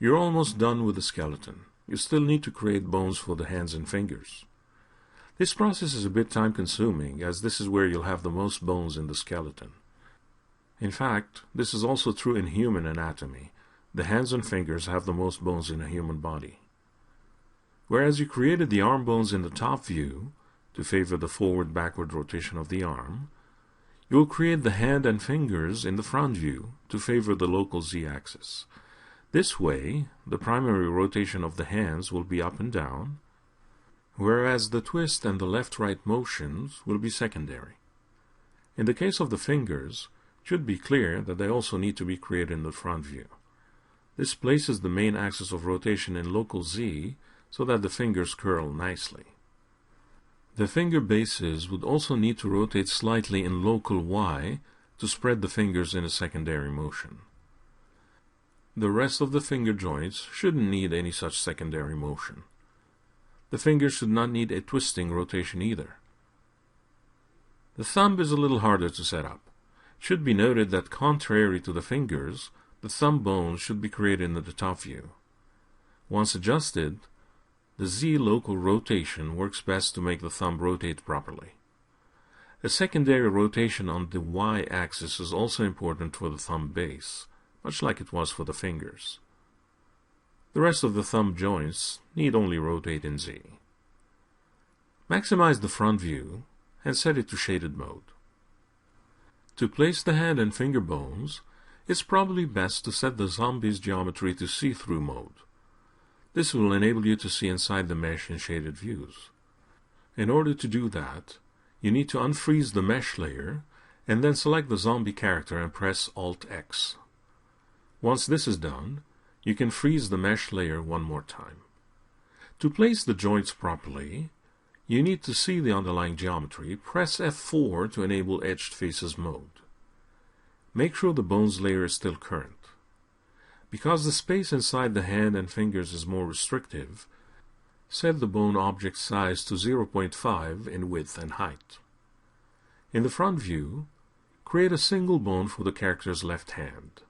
You're almost done with the skeleton. You still need to create bones for the hands and fingers. This process is a bit time-consuming, as this is where you'll have the most bones in the skeleton. In fact, this is also true in human anatomy. The hands and fingers have the most bones in a human body. Whereas you created the arm bones in the top view to favor the forward-backward rotation of the arm, you'll create the hand and fingers in the front view to favor the local z-axis. This way, the primary rotation of the hands will be up and down, whereas the twist and the left-right motions will be secondary. In the case of the fingers, it should be clear that they also need to be created in the front view. This places the main axis of rotation in local z so that the fingers curl nicely. The finger bases would also need to rotate slightly in local y to spread the fingers in a secondary motion. The rest of the finger joints shouldn't need any such secondary motion. The fingers should not need a twisting rotation either. The thumb is a little harder to set up. It should be noted that contrary to the fingers, the thumb bones should be created in the top view. Once adjusted, the Z local rotation works best to make the thumb rotate properly. A secondary rotation on the y-axis is also important for the thumb base, much like it was for the fingers. The rest of the thumb joints need only rotate in Z. Maximize the front view and set it to shaded mode. To place the hand and finger bones, it's probably best to set the zombie's geometry to see-through mode. This will enable you to see inside the mesh in shaded views. In order to do that, you need to unfreeze the mesh layer and then select the zombie character and press Alt-X. Once this is done, you can freeze the mesh layer one more time. To place the joints properly, you need to see the underlying geometry. Press F4 to enable Edged Faces mode. Make sure the bones layer is still current. Because the space inside the hand and fingers is more restrictive, set the bone object size to 0.5 in width and height. In the front view, create a single bone for the character's left hand.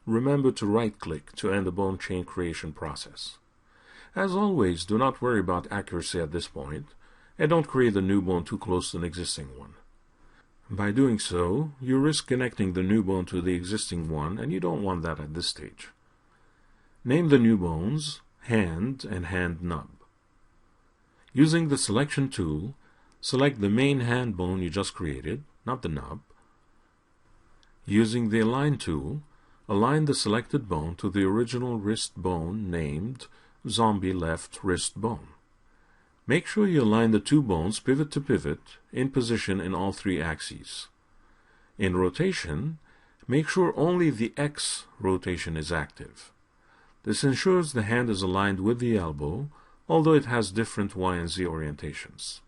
Remember to right-click to end the bone chain creation process. As always, do not worry about accuracy at this point, and don't create a new bone too close to an existing one. By doing so, you risk connecting the new bone to the existing one, and you don't want that at this stage. Name the new bones Hand and Hand Nub. Using the Selection tool, select the main hand bone you just created, not the nub. Using the Align tool, align the selected bone to the original wrist bone named Zombie Left Wrist Bone. Make sure you align the two bones pivot to pivot in position in all three axes. In rotation, make sure only the X rotation is active. This ensures the hand is aligned with the elbow, although it has different Y and Z orientations.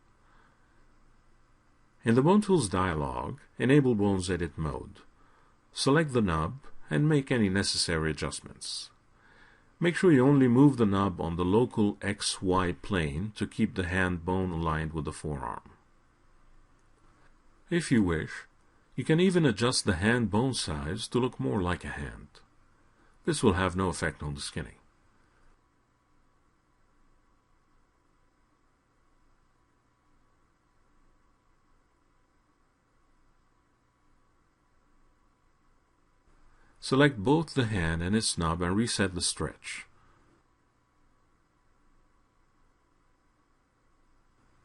In the Bone Tools dialog, enable Bones Edit mode. Select the nub and make any necessary adjustments. Make sure you only move the nub on the local XY plane to keep the hand bone aligned with the forearm. If you wish, you can even adjust the hand bone size to look more like a hand. This will have no effect on the skinning. Select both the hand and its nub and reset the stretch.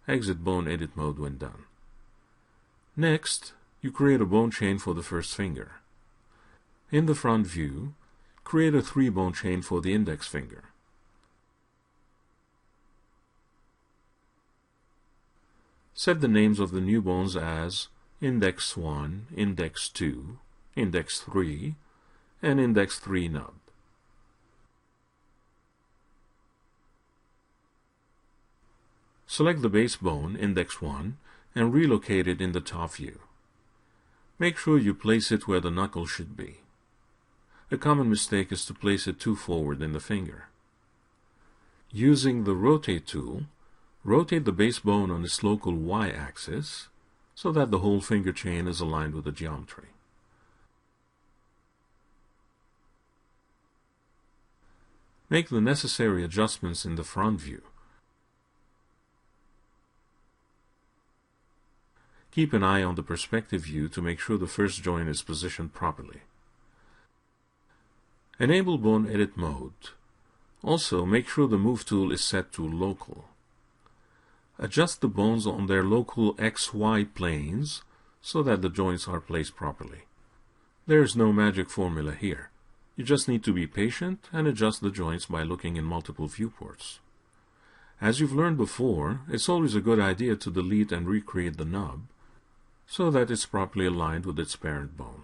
Exit Bone Edit mode when done. Next, you create a bone chain for the first finger. In the front view, create a 3-bone chain for the index finger. Set the names of the new bones as Index 1, Index 2, Index 3, and Index 3 nub. Select the base bone, Index 1, and relocate it in the top view. Make sure you place it where the knuckle should be. A common mistake is to place it too forward in the finger. Using the Rotate tool, rotate the base bone on its local Y-axis so that the whole finger chain is aligned with the geometry. Make the necessary adjustments in the front view. Keep an eye on the perspective view to make sure the first joint is positioned properly. Enable Bone Edit mode. Also, make sure the Move tool is set to Local. Adjust the bones on their local XY planes so that the joints are placed properly. There is no magic formula here. You just need to be patient and adjust the joints by looking in multiple viewports. As you've learned before, it's always a good idea to delete and recreate the nub so that it's properly aligned with its parent bone.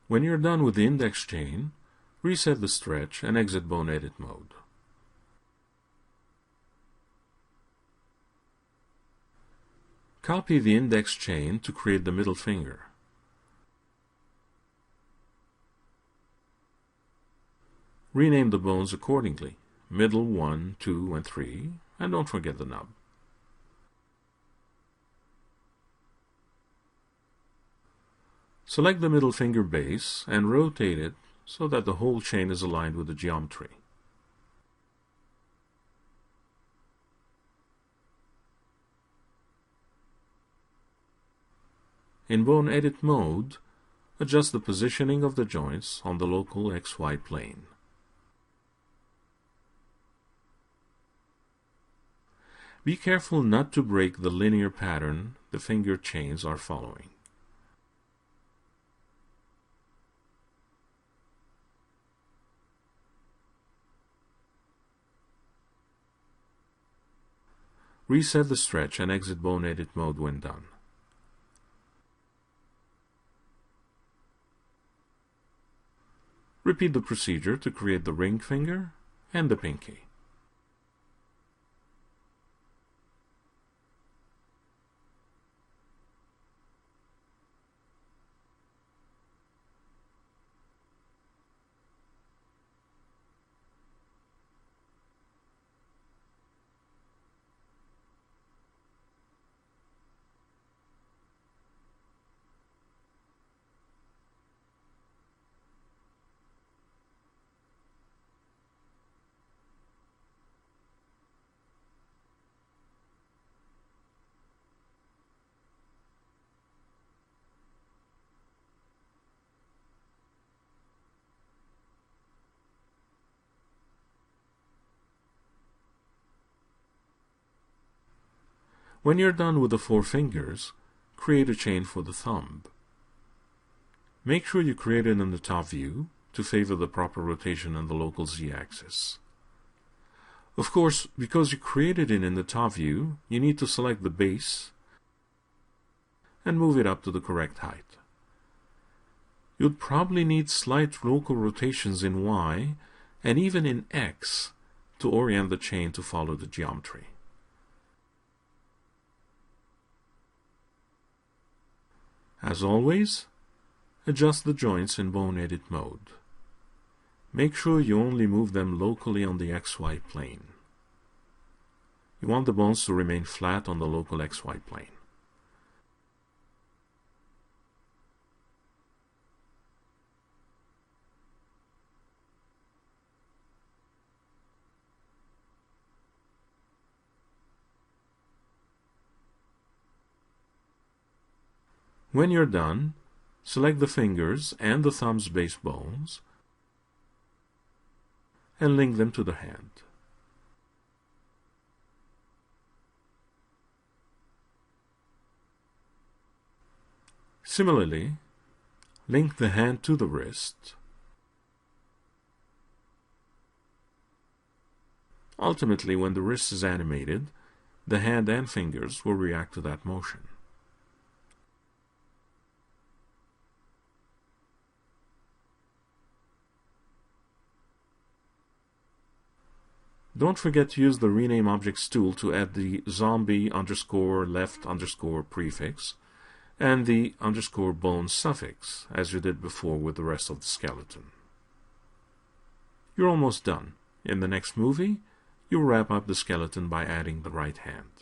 When you're done with the index chain, reset the stretch and exit Bone Edit mode. Copy the index chain to create the middle finger. Rename the bones accordingly, middle 1, 2, and 3, and don't forget the nub. Select the middle finger base and rotate it so that the whole chain is aligned with the geometry. In Bone Edit mode, adjust the positioning of the joints on the local XY plane. Be careful not to break the linear pattern the finger chains are following. Reset the stretch and exit Bone Edit mode when done. Repeat the procedure to create the ring finger and the pinky. When you're done with the 4 fingers, create a chain for the thumb. Make sure you create it in the top view to favor the proper rotation on the local Z-axis. Of course, because you created it in the top view, you need to select the base and move it up to the correct height. You'd probably need slight local rotations in Y and even in X to orient the chain to follow the geometry. As always, adjust the joints in Bone Edit mode. Make sure you only move them locally on the XY plane. You want the bones to remain flat on the local XY plane. When you're done, select the fingers and the thumb's base bones and link them to the hand. Similarly, link the hand to the wrist. Ultimately, when the wrist is animated, the hand and fingers will react to that motion. Don't forget to use the Rename Objects tool to add the zombie_left_ prefix and the _bone suffix, as you did before with the rest of the skeleton. You're almost done. In the next movie, you'll wrap up the skeleton by adding the right hand.